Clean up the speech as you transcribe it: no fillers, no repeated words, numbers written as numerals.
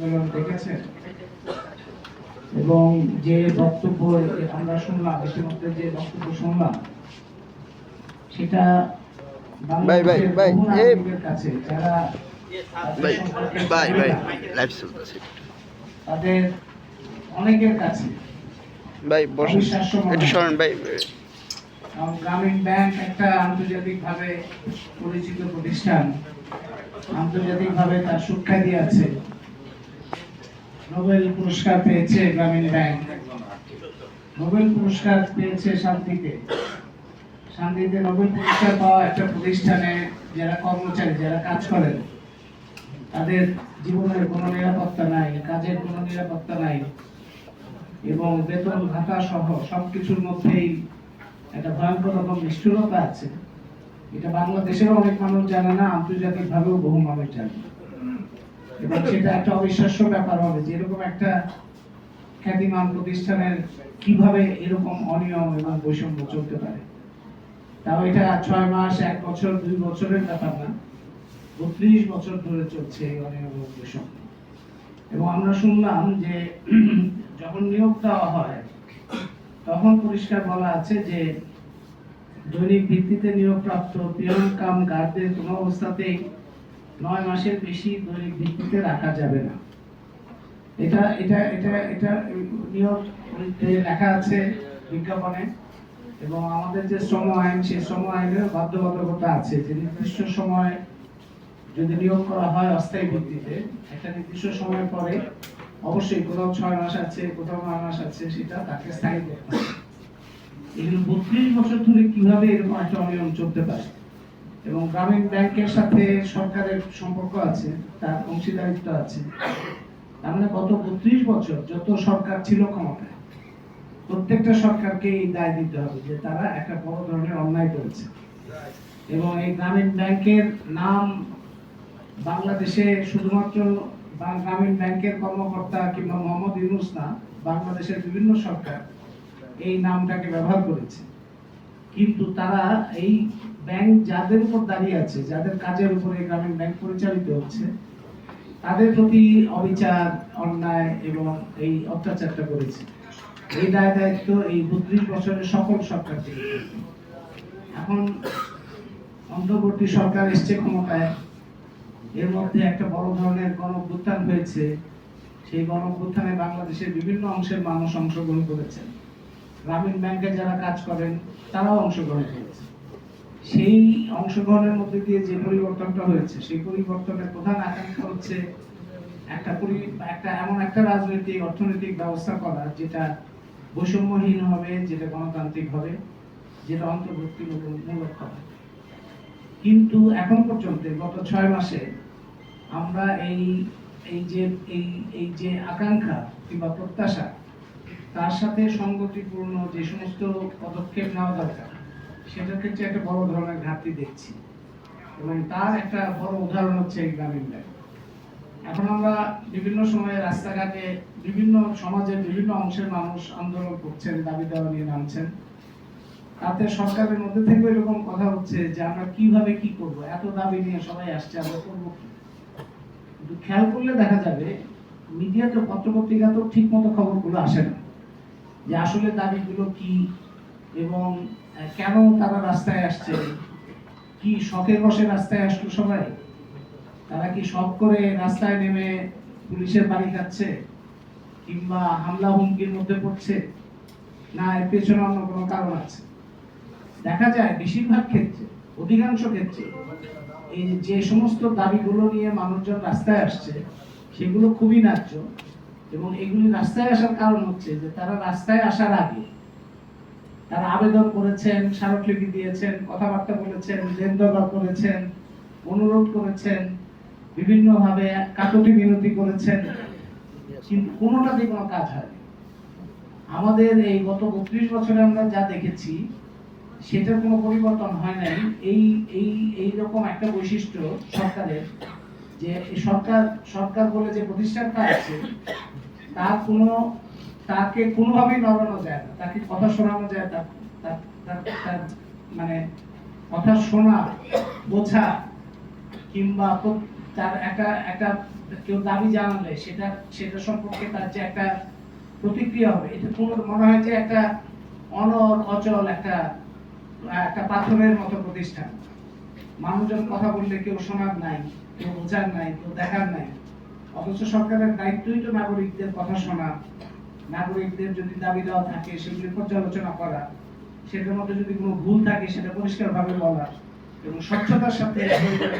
আন্দোলন দেখেছেন এবং যে বক্তব্য আমরা শুনলাম, ইতিমধ্যে যে বক্তব্য শুনলাম, সেটা বাংলাদেশের বহু নাগরিকের কাছে যারা তাদের অনেকের কাছে অবিশ্বাস্য মনে হয়। গ্রামীণ ব্যাংক একটা আন্তর্জাতিকভাবে পরিচিত প্রতিষ্ঠান, আন্তর্জাতিকভাবে তার সুখ্যাতি আছে। নোবেল পুরস্কার পেয়েছে গ্রামীণ ব্যাংক, নোবেল পুরস্কার পেয়েছে শান্তিতে। শান্তিতে নোবেল পুরস্কার পাওয়া একটা প্রতিষ্ঠানে যারা কর্মচারী, যারা কাজ করেন, তাদের জীবনের কোনো নিরাপত্তা নাই, কাজের কোনো নিরাপত্তা নাই এবং বেতন ভাতা সহ সবকিছুর মধ্যেই একটা ভয়ঙ্কর রকম নিষ্ঠুরতা আছে। এটা বাংলাদেশেরও অনেক মানুষ জানে না, আন্তর্জাতিকভাবেও বহু মানুষ জানে। এবং সেটা একটা অবিশ্বাস্য ব্যাপার হবে যে এরকম একটা খ্যাতিমান প্রতিষ্ঠানের কিভাবে এরকম অনিয়ম এবং বৈষম্য চলতে পারে। তাও এটা 6 মাস, 1 বছর, 2 বছরের ব্যাপার না, 32 বছর ধরে চলছে এই অনিয়ম এবং বৈষম্য। এবং আমরা শুনলাম যে যখন নিয়োগ দেওয়া হয় তখন পরিষ্কার বলা আছে যে দৈনিক ভিত্তিতে নিয়োগপ্রাপ্ত পিয়ন কাম গার্ডদের কোনো অবস্থাতেই 9 মাসের বেশি দৈনিক ভিত্তিতে রাখা যাবে না। এটা এটা এটা এটা নিয়োগ লেখা আছে বিজ্ঞাপনে। এবং আমাদের যে শ্রম আইন, সেই শ্রম আইনের বাধ্যবাধকতা আছে যে নির্দিষ্ট সময় যদি নিয়োগ করা হয় অস্থায়ী ভিত্তিতে, একটা নির্দিষ্ট সময় পরে অবশ্যই কোথাও 6 মাস আছে, কোথাও 9 মাস আছে, সেটা তাকে স্থায়ী করতে হবে। এগুলো 32 বছর ধরে কিভাবে এরকম একটা অনিয়ম চলতে পারে? এবং গ্রামীণ ব্যাংকের সাথে সরকারের সম্পর্ক আছে, তার অংশীদারিত্ব আছে। তার মানে গত 32 বছর যত সরকার ছিল ক্ষমতায়, প্রত্যেকটা সরকারকে এই দায় দিতে হবে যে তারা একটা বড় ধরনের অন্যায় করেছে। এবং এই গ্রামীণ ব্যাংকের নাম বাংলাদেশে শুধুমাত্র গ্রামীণ ব্যাংকের কর্মকর্তা কিংবা মোহাম্মদ ইউনূস না, বাংলাদেশের বিভিন্ন সরকার এই নামটাকে ব্যবহার করেছে। কিন্তু তারা এই ব্যাংক যাদের উপর দাঁড়িয়ে আছে, যাদের কাজের উপরে গ্রামীণ ব্যাংক পরিচালিত হচ্ছে, তাদের প্রতি অবিচার, অন্যায় এবং এই অত্যাচারটা করেছে। এই দায় দায়িত্ব এই 32 বছরের সকল সরকার থেকে। এখন অন্তর্বর্তী সরকার এসছে ক্ষমতায়, এর মধ্যে একটা বড় ধরনের গণঅভ্যুত্থান হয়েছে। সেই গণঅভ্যুত্থানে বাংলাদেশের বিভিন্ন অংশের মানুষ অংশগ্রহণ করেছেন। গ্রামীণ ব্যাংকে যারা কাজ করেন তারাও অংশগ্রহণ করেছে। সেই অংশগ্রহণের মধ্যে দিয়ে যে পরিবর্তনটা হয়েছে, সেই পরিবর্তনের প্রধান আকাঙ্ক্ষা হচ্ছে একটা এমন একটা রাজনৈতিক অর্থনৈতিক ব্যবস্থা করা যেটা বৈষম্যহীন হবে, যেটা গণতান্ত্রিক হবে, যেটা অন্তর্ভুক্তিমূলক হবে। কিন্তু এখন পর্যন্ত গত 6 মাসে আমরা এই যে আকাঙ্ক্ষা কিংবা প্রত্যাশা, তার সাথে সঙ্গতিপূর্ণ যে সমস্ত পদক্ষেপ নেওয়া দরকার, সেটার ক্ষেত্রে একটা বড় ধরনের ঘাটতি দেখছি। এবং তার একটা বড় উদাহরণ হচ্ছে এই গ্রামীণ ব্যাংক। এখন আমরা বিভিন্ন সময়ে রাস্তাঘাটে বিভিন্ন সমাজের বিভিন্ন অংশের মানুষ আন্দোলন করছেন, দাবি দেওয়া নিয়ে নামছেন। তাতে সরকারের মধ্যে থেকে এরকম কথা হচ্ছে যে আমরা কিভাবে কি করব, এত দাবি নিয়ে সবাই আসছে, আমরা করবো কি? কিন্তু খেয়াল করলে দেখা যাবে মিডিয়াতে, পত্রপত্রিকাতেও ঠিক মতো খবরগুলো আসে না যে আসলে দাবিগুলো কি এবং কেন তারা রাস্তায় আসছে। কি শখের বসে রাস্তায় আসলো সবাই? তারা কি শখ করে রাস্তায় নেমে পুলিশের বাড়ি খাচ্ছে কিংবা হামলা হুমকির মধ্যে পড়ছে, না এর পেছনে অন্য কোনো কারণ আছে? দেখা যায় বেশিরভাগ ক্ষেত্রে, অধিকাংশ ক্ষেত্রে এই যে সমস্ত দাবিগুলো নিয়ে মানুষজন রাস্তায় আসছে সেগুলো খুবই ন্যায্য। এবং এগুলি রাস্তায় আসার কারণ হচ্ছে যে তারা রাস্তায় আসার আগে তারা আবেদন করেছেন, স্মারকলিপি দিয়েছেন, কথাবার্তা বলেছেন, লেনদেন করেছেন, অনুরোধ করেছেন, বিভিন্নভাবে কাকতি মিনতি করেছেন, কিন্তু কোনোটাতে কোনো কাজ হয়নি। আমাদের এই গত 32 বছরে আমরা যা দেখেছি সেটার কোনো পরিবর্তন হয় নাই। এই রকম একটা বৈশিষ্ট্য সরকারের, যে সরকার বলে যে প্রতিষ্ঠানটা আছে তাকে কোনোভাবেই নড়ানো যায় না, তাকে কথা শোনানো যায়, তার মানে কথা শোনা, বোঝা কিংবা তার একটা কেউ দাবি জানালে সেটা সেটা সম্পর্কে তার যে একটা প্রতিক্রিয়া হবে, এটা কোনো মনে হয় যে একটা অনড় অচল একটা একটা পাথরের মতো প্রতিষ্ঠান। মানুষজন কথা বললে কেউ শোনার নাই, কেউ বোঝার নাই, কেউ দেখার নাই। অথচ সরকারের দায়িত্বই তো নাগরিকদের কথা শোনা, নাগরিকদের যদি দাবি দেওয়া থাকে সেগুলি পর্যালোচনা করা, সেটার মধ্যে যদি কোনো ভুল থাকে সেটা পরিষ্কারভাবে বলা এবং স্বচ্ছতার সাথে